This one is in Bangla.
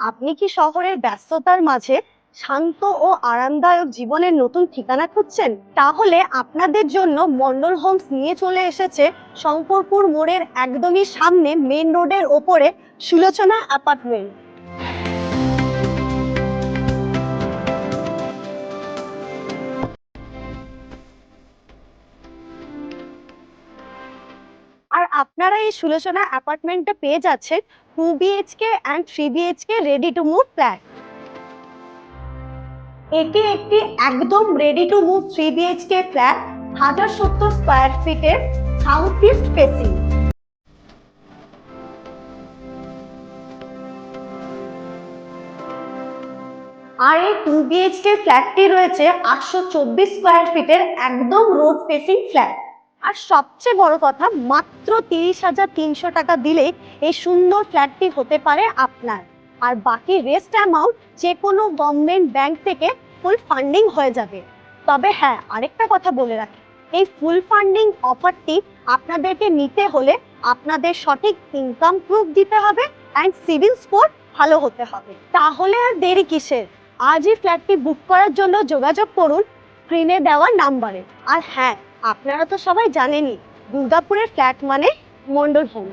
আপনি কি শহরের ব্যস্ততার মাঝে শান্ত ও আরামদায়ক জীবনের নতুন ঠিকানা খুঁজছেন? তাহলে আপনাদের জন্য মন্ডল হোমস নিয়ে চলে এসেছে শঙ্করপুর মোড়ের একদমই সামনে মেন রোডের ওপরে সুলোচনা অ্যাপার্টমেন্ট। আর আপনারা এই সুলোচনা অ্যাপার্টমেন্টটা পেয়ে যাচ্ছেন 2 BHK and 3 BHK ready to move flat. এটি একটি একদম ready to move 3 BHK flat, 1070 square ফিটের, সাউথ ইস্ট ফেসিং। আর এই 2 BHK ফ্ল্যাটটি রয়েছে 824 স্কয়ার ফিটের, একদম রোড ফেসিং ফ্ল্যাট। আর সবচেয়ে বড় কথা, মাত্র 30,300 টাকা দিলেই এই সুন্দর ফ্ল্যাটটি হতে পারে আপনার। আর বাকি রেস্ট অ্যামাউন্ট যে কোনো গভর্নমেন্ট ব্যাংক থেকে ফুল ফান্ডিং হয়ে যাবে। তবে হ্যাঁ, আরেকটা কথা বলে রাখি, এই ফুল ফান্ডিং অফারটি আপনাদেরকে নিতে হলে আপনাদের সঠিক ইনকাম প্রুফ দিতে হবে অ্যান্ড সিভিল স্কোর ভালো হতে হবে। তাহলে আর দেরি কিসের? আজই ফ্ল্যাটটি বুক করার জন্য যোগাযোগ করুন স্ক্রিনে দেওয়া নাম্বারে। আর হ্যাঁ, আপনারা তো সবাই জানেনই, দুর্গাপুরের ফ্ল্যাট মানে মন্ডল হোম।